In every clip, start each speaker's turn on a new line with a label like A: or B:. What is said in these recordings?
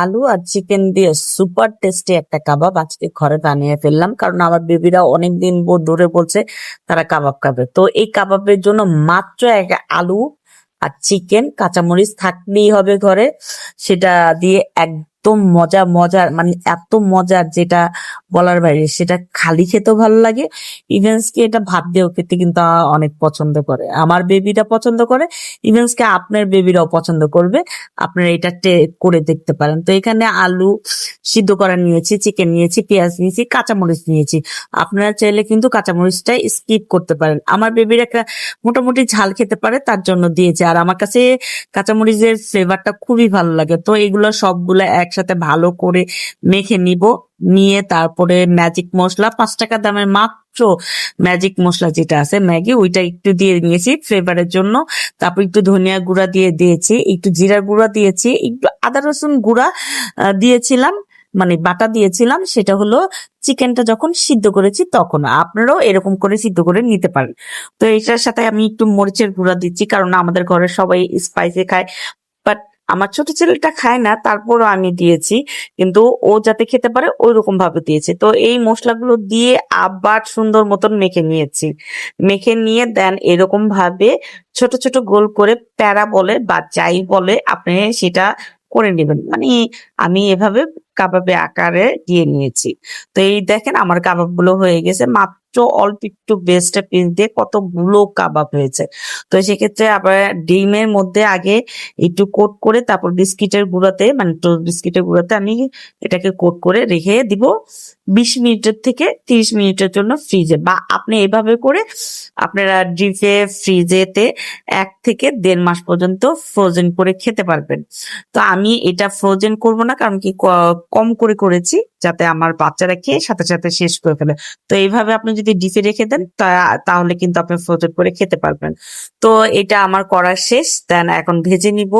A: আলু আর চিকেন দিয়ে super tasty একটা কাবাব আজকে ঘরে বানিয়ে ফেললাম, কারণ আমার বেবিরা অনেকদিন ধরে বলছে তারা কাবাব খাবে। তো এই কাবাবের জন্য মাত্র এক আলু আর চিকেন কাঁচামরিচ থাকলেই হবে ঘরে। সেটা দিয়ে একদম মজার মানে এত মজার যেটা বলার বাইরে, সেটা খালি খেতেও ভালো লাগে। ইভেন্সকে এটা ভাত দিয়েও খেতে কিন্তু অনেক পছন্দ করে, আমার বেবিরা পছন্দ করে, ইভেন্সকে আপনার বেবিরাও পছন্দ করবে। আপনারা এটা করে দেখতে পারেন। তো এখানে আলু সিদ্ধ করা নিয়েছি, চিকেন নিয়েছি, পেঁয়াজ নিয়েছি, কাঁচামরিচ নিয়েছি। আপনারা চাইলে কিন্তু কাঁচামরিচটা স্কিপ করতে পারেন। আমার বেবির একটা মোটামুটি ঝাল খেতে পারে, তার জন্য দিয়েছে। আর আমার কাছে কাঁচামরিচের ফ্লেভারটা খুবই ভালো লাগে। তো এগুলো সবগুলো একসাথে ভালো করে মেখে নিব। নিয়ে তারপরে ম্যাজিক মশলা, 5 টাকা দামের মাত্র ম্যাজিক মশলা যেটা আছে ম্যাগি, ওইটা একটু দিয়ে নিয়েছি ফ্লেভারের জন্য। তারপর একটু ধনিয়া গুঁড়া দিয়েছি, একটু জিরা গুঁড়া দিয়েছি, একটু আদা রসুন গুঁড়া দিয়েছিলাম, মানে বাটা দিয়েছিলাম। সেটা হলো চিকেনটা যখন সিদ্ধ করেছি তখন। আপনারাও এরকম করে সিদ্ধ করে নিতে পারেন। তো এটার সাথে আমি একটু মরিচের গুঁড়া দিচ্ছি, কারণ আমাদের ঘরে সবাই স্পাইসি খায়, বাট আমার ছোট ছেলেটা খায় না, তারপরও আমি দিয়েছি, কিন্তু ও যাতে খেতে পারে ওই রকম ভাবে দিয়েছি। তো এই মশলাগুলো দিয়ে আবার সুন্দর মতন মেখে নিয়েছি। মেখে নিয়ে দেন এরকম ভাবে ছোট ছোট গোল করে প্যারা বলে বা যাই বলে আপনি সেটা করে নেবেন। মানে আমি এভাবে কাবাবে আকারে দিয়ে নিয়েছি। তো এই দেখেন আমার কাবাব গুলো হয়ে গেছে, মাত্র অল্প একটু বেস্টটা পিস দিয়ে কতগুলো কাবাব হয়েছে। তো সেক্ষেত্রে আবার ডিমের মধ্যে আগে একটু কোট করে তারপর বিস্কিটের গুঁড়াতে, মানে টোস্ট বিস্কিটের গুঁড়াতে আমি এটাকে কোট করে রেখে দিব 20 মিনিটের থেকে 30 মিনিটের জন্য ফ্রিজে। বা আপনি এভাবে করে আপনারা ডিপে ফ্রিজেতে 1 থেকে 1.5 মাস পর্যন্ত ফ্রোজেন করে খেতে পারবেন। তো আমি এটা ফ্রোজেন করব না, কারণ কি কম করে করেছি যাতে আমার বাচ্চারা খেয়ে সাথে সাথে শেষ করে ফেলে। তো এইভাবে আপনি যদি ডিপে রেখে দেন তাহলে কিন্তু আপনি ফ্রোজেন করে খেতে পারবেন। তো এটা আমার করা শেষ। দেন এখন ভেজে নিব,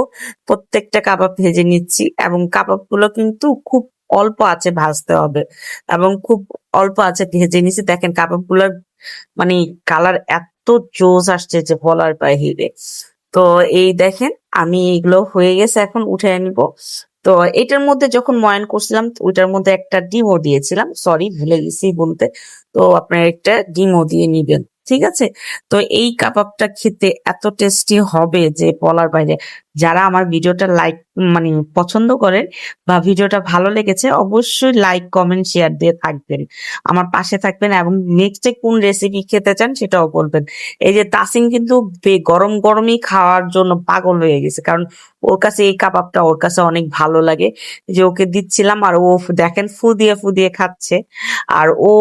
A: প্রত্যেকটা কাবাব ভেজে নিচ্ছি। এবং কাবাব গুলো কিন্তু খুব অল্প আছে ভাজতে হবে, এবং খুব অল্প আছে ভেজে নিচ্ছি। দেখেন কাবাব গুলার মানে কালার এত জোস আসছে যে বলার বাহিরে। তো এই দেখেন আমি এগুলো হয়ে গেছে, এখন উঠে নিব। তো এটার মধ্যে যখন ময়ান করছিলাম ওইটার মধ্যে একটা ডিমও দিয়েছিলাম, সরি ভুলে গেছি বলতে। তো আপনার একটা ডিমও দিয়ে নিবেন, ঠিক আছে? তো এই কাবাবটা খেতে এত টেস্টি হবে যে বলার বাইরে। যারা আমার ভিডিওটা লাইক মানে পছন্দ করেন বা ভিডিওটা ভালো লেগেছে, অবশ্যই লাইক কমেন্ট শেয়ার দিয়ে থাকবেন, আমার পাশে থাকবেন, এবং নেক্সটে কোন রেসিপি খেতে চান সেটাও বলবেন। এই যে তাসিন কিন্তু গরম গরমই খাওয়ার জন্য পাগল হয়ে গেছে, কারণ ওর কাছে এই কাবাবটা ওর কাছে অনেক ভালো লাগে। যে ওকে দিচ্ছিলাম আর ও দেখেন ফু দিয়ে খাচ্ছে। আর ও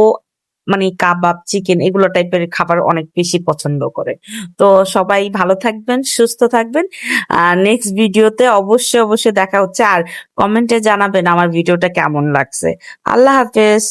A: মানে কাবাব চিকেন এগুলো টাইপের খাবার অনেক বেশি পছন্দ করে। তো সবাই ভালো থাকবেন, সুস্থ থাকবেন। নেক্সট ভিডিওতে অবশ্যই দেখা হচ্ছে। আর কমেন্টে জানাবেন আমার ভিডিওটা কেমন লাগছে। আল্লাহ হাফেজ।